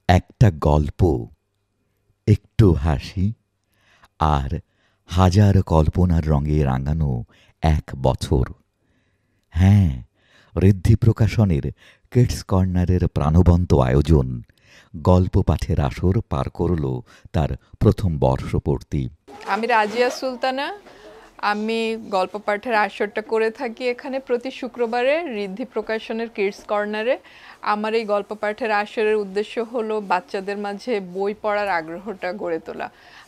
একটা গল্প, একটু হাসি আর হাজার কল্পনার রঙে রাঙানো এক বছর। হ্যাঁ, ঋদ্ধি প্রকাশনের কিডস কর্নারের প্রাণবন্ত আয়োজন গল্প পাঠের আসর পার করল তার প্রথম বর্ষপূর্তি। আমি রাজিয়া সুলতানা। আমি গল্প পাঠের আসরটা করে থাকি এখানে প্রতি শুক্রবারে ঋদ্ধি প্রকাশনের কিডস কর্নারে। আমার এই গল্প পাঠের আসরের উদ্দেশ্য হলো বাচ্চাদের মাঝে বই পড়ার আগ্রহটা গড়ে তোলা।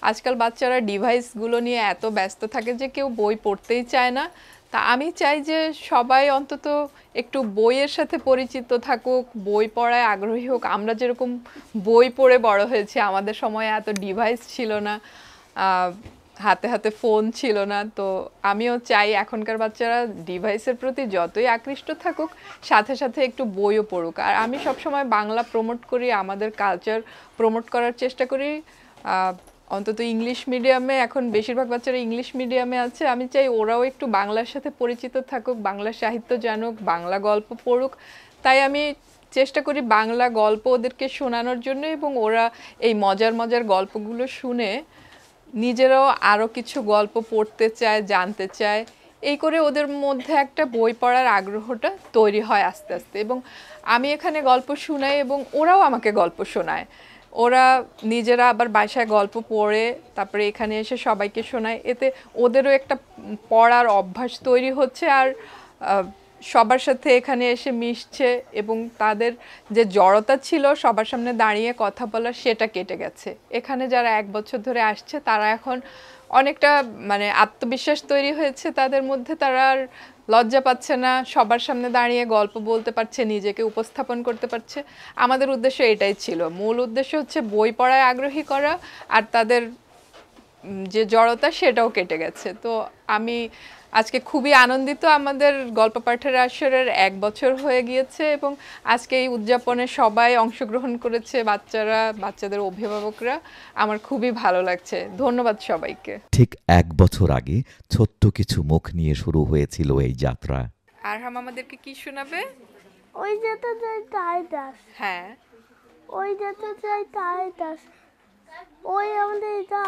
আজকাল বাচ্চারা ডিভাইসগুলো নিয়ে এত ব্যস্ত থাকে যে কেউ বই পড়তেই চায় না। তা আমি চাই যে সবাই অন্তত একটু বইয়ের সাথে পরিচিত থাকুক, বই পড়ায় আগ্রহী হোক। আমরা যেরকম বই পড়ে বড় হয়েছি, আমাদের সময়ে এত ডিভাইস ছিল না, হাতে হাতে ফোন ছিল না। তো আমিও চাই এখনকার বাচ্চারা ডিভাইসের প্রতি যতই আকৃষ্ট থাকুক, সাথে সাথে একটু বইও পড়ুক। আর আমি সবসময় বাংলা প্রমোট করি, আমাদের কালচার প্রমোট করার চেষ্টা করি। অন্তত ইংলিশ মিডিয়ামে এখন বেশিরভাগ বাচ্চারা ইংলিশ মিডিয়ামে আছে। আমি চাই ওরাও একটু বাংলার সাথে পরিচিত থাকুক, বাংলা সাহিত্য জানুক, বাংলা গল্প পড়ুক। তাই আমি চেষ্টা করি বাংলা গল্প ওদেরকে শোনানোর জন্য, এবং ওরা এই মজার মজার গল্পগুলো শুনে নিজেরাও আরও কিছু গল্প পড়তে চায়, জানতে চায়। এই করে ওদের মধ্যে একটা বই পড়ার আগ্রহটা তৈরি হয় আস্তে আস্তে। এবং আমি এখানে গল্প শোনাই এবং ওরাও আমাকে গল্প শোনায়। ওরা নিজেরা আবার বাসায় গল্প পড়ে তারপরে এখানে এসে সবাইকে শোনায়। এতে ওদেরও একটা পড়ার অভ্যাস তৈরি হচ্ছে, আর সবার সাথে এখানে এসে মিশছে, এবং তাদের যে জড়তা ছিল সবার সামনে দাঁড়িয়ে কথা বলার, সেটা কেটে গেছে। এখানে যারা 1 বছর ধরে আসছে তারা এখন অনেকটা আত্মবিশ্বাস তৈরি হয়েছে তাদের মধ্যে। তারা আর লজ্জা পাচ্ছে না, সবার সামনে দাঁড়িয়ে গল্প বলতে পারছে, নিজেকে উপস্থাপন করতে পারছে। আমাদের উদ্দেশ্য এটাই ছিল। মূল উদ্দেশ্য হচ্ছে বই পড়ায় আগ্রহী করা, আর তাদের যে জড়তা সেটাও কেটে গেছে। তো আমি আজকে খুবই আনন্দিত। আমাদের গল্প পাঠের আসরের 1 বছর হয়ে গিয়েছে, এবং আজকে এই উদযাপনে সবাই অংশগ্রহণ করেছে, বাচ্চারা, বাচ্চাদের অভিভাবকরা। আমার খুবই ভালো লাগছে। ধন্যবাদ সবাইকে। ঠিক 1 বছর আগে ছোট্ট কিছু মুখ নিয়ে শুরু হয়েছিল এই যাত্রা। আরহাম আমাদেরকে কি শোনাবে? ওই যেতে চাই তাই দাস, হ্যাঁ, ওই যেতে চাই তাই দাস, ওই আমাদের যা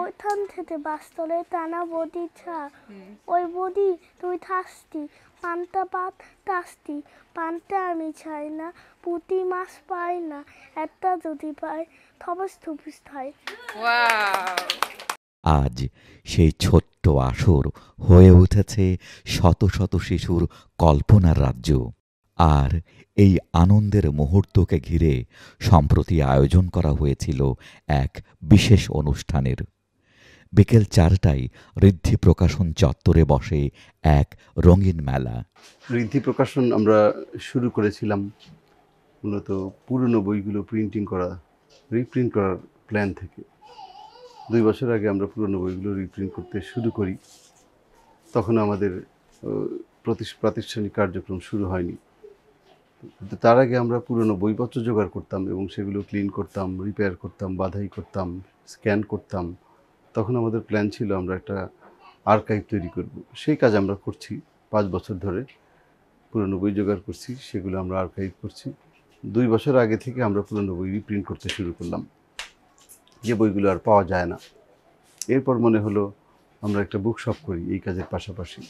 ওইখান থেকে বাস্তলে টানা বডি ছা, ওই বডি তুই থাকতি পান্তা পাত টাসতি, পান্তা আমি চাই না, পুঁটি মাছ পাই না, একটা যদি পাই থবস থুবিস খাই। ওয়াও! আজ সেই ছোট্ট আসর হয়ে উঠেছে শত শত শিশুর কল্পনার রাজ্য। আর এই আনন্দের মুহূর্তকে ঘিরে সম্প্রতি আয়োজন করা হয়েছিল এক বিশেষ অনুষ্ঠানের। বিকেল 4টায় ঋদ্ধি প্রকাশন চত্বরে বসে এক রঙিন মেলা। ঋদ্ধি প্রকাশন আমরা শুরু করেছিলাম মূলত পুরনো বইগুলো রিপ্রিন্ট করার প্ল্যান থেকে। 2 বছর আগে আমরা পুরনো বইগুলো রিপ্রিন্ট করতে শুরু করি। তখন আমাদের প্রাতিষ্ঠানিক কার্যক্রম শুরু হয়নি। তার আগে আমরা পুরনো বইপত্র জোগাড় করতাম এবং সেগুলো ক্লিন করতাম, রিপেয়ার করতাম, বাধাই করতাম, স্ক্যান করতাম। তখন আমাদের প্ল্যান ছিল আমরা একটা আর্কাইভ তৈরি করব। সেই কাজ আমরা করছি 5 বছর ধরে। পুরনো বই জোগাড় করছি, সেগুলো আমরা আর্কাইভ করছি। 2 বছর আগে থেকে আমরা পুরনো বই রিপ্রিন্ট করতে শুরু করলাম, যে বইগুলো আর পাওয়া যায় না। এরপর মনে হলো আমরা একটা বুকশপ করি এই কাজের পাশাপাশি।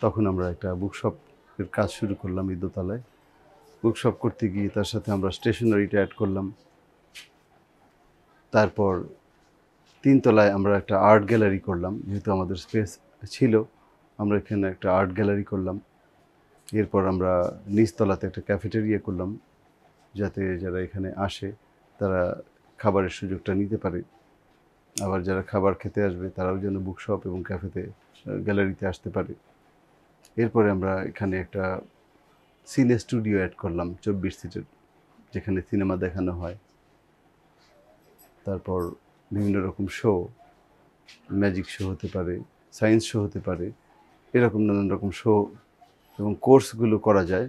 তখন আমরা একটা বুকশপের কাজ শুরু করলাম এই দোতলায়। বুকশপ করতে গিয়ে তার সাথে আমরা স্টেশনারিটা অ্যাড করলাম। তারপর 3 তলায় আমরা একটা আর্ট গ্যালারি করলাম, যেহেতু আমাদের স্পেস ছিল আমরা এখানে একটা আর্ট গ্যালারি করলাম। এরপর আমরা নিচতলাতে একটা ক্যাফেটেরিয়া করলাম, যাতে যারা এখানে আসে তারা খাবারের সুযোগটা নিতে পারে। আবার যারা খাবার খেতে আসবে তারাও যেন বুকশপ এবং গ্যালারিতে আসতে পারে। এরপরে আমরা এখানে একটা সিনে স্টুডিও অ্যাড করলাম 24 সিটের, যেখানে সিনেমা দেখানো হয়। তারপর বিভিন্ন রকম শো, ম্যাজিক শো হতে পারে, সায়েন্স শো হতে পারে, এরকম নানান রকম শো এবং কোর্সগুলো করা যায়,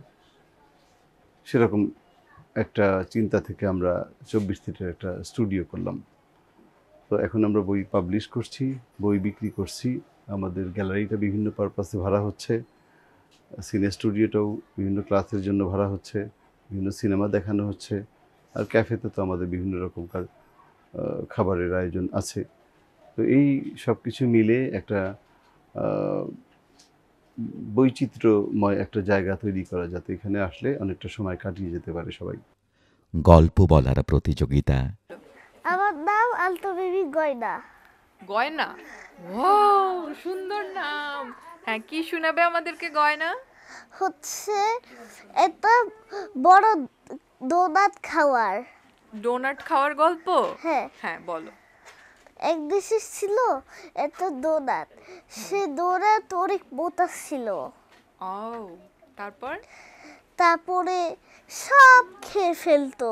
সেরকম একটা চিন্তা থেকে আমরা 24 সিটের একটা স্টুডিও করলাম। তো এখন আমরা বই পাবলিশ করছি, বই বিক্রি করছি। আমাদের গ্যালারিটা বিভিন্ন পারপাসে ভাড়া হচ্ছে, সিনে স্টুডিওটাও বিভিন্ন ক্লাসের জন্য ভাড়া হচ্ছে, বিভিন্ন সিনেমা দেখানো হচ্ছে, আর ক্যাফেতে তো আমাদের বিভিন্ন রকমকার খাবারের আয়োজন আছে। তো এই সব কিছু মিলে একটা আহ, বৈচিত্র্যময় একটা জায়গা তৈরি করা, যাতে এখানে আসলে অনেকটা সময় কাটিয়ে যেতে পারে সবাই। গল্প বলার প্রতিযোগিতা, আমার নাম আলতো বেবি গয়না। গয়না, ওয়াও সুন্দর নাম। হ্যাঁ, কি শোনাবে আমাদেরকে গয়না? হচ্ছে একটা বড় ডোনাট খাওয়ার। ডোনাট খাওয়ার গল্প? হ্যাঁ, হ্যাঁ বলো। এক দেশে ছিল একটা ডোনাট। সে ডোনাট অনেক মোটা ছিল। ও, তারপর? তারপরে সব খেয়ে ফেলতো,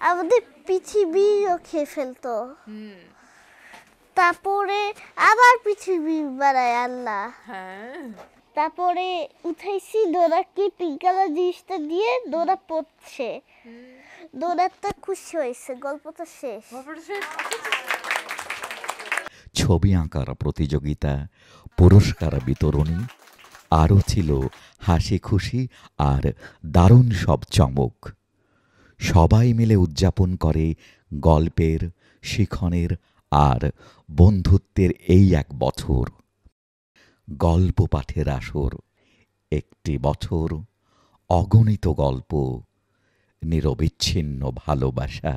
আমাদের পৃথিবীও খেয়ে ফেলতো। হুম, তারপরে আবার পৃথিবী বানায় আল্লাহ। হ্যাঁ। তারপরে উঠাইছি ডোনাটকে পিঙ্ক কালার জিনিসটা দিয়ে, ডোনাট পড়ছে, ডোনাটটা খুশি হয়েছে। গল্পটা শেষ। গল্পটা শেষ? ছবি আঁকার প্রতিযোগিতা, পুরস্কার বিতরণী, আরও ছিল হাসি খুশি আর দারুণ সব চমক। সবাই মিলে উদযাপন করে গল্পের, শিখনের আর বন্ধুত্বের এই এক বছর। গল্প পাঠের আসর, একটি বছর, অগণিত গল্প, নিরবিচ্ছিন্ন ভালোবাসা।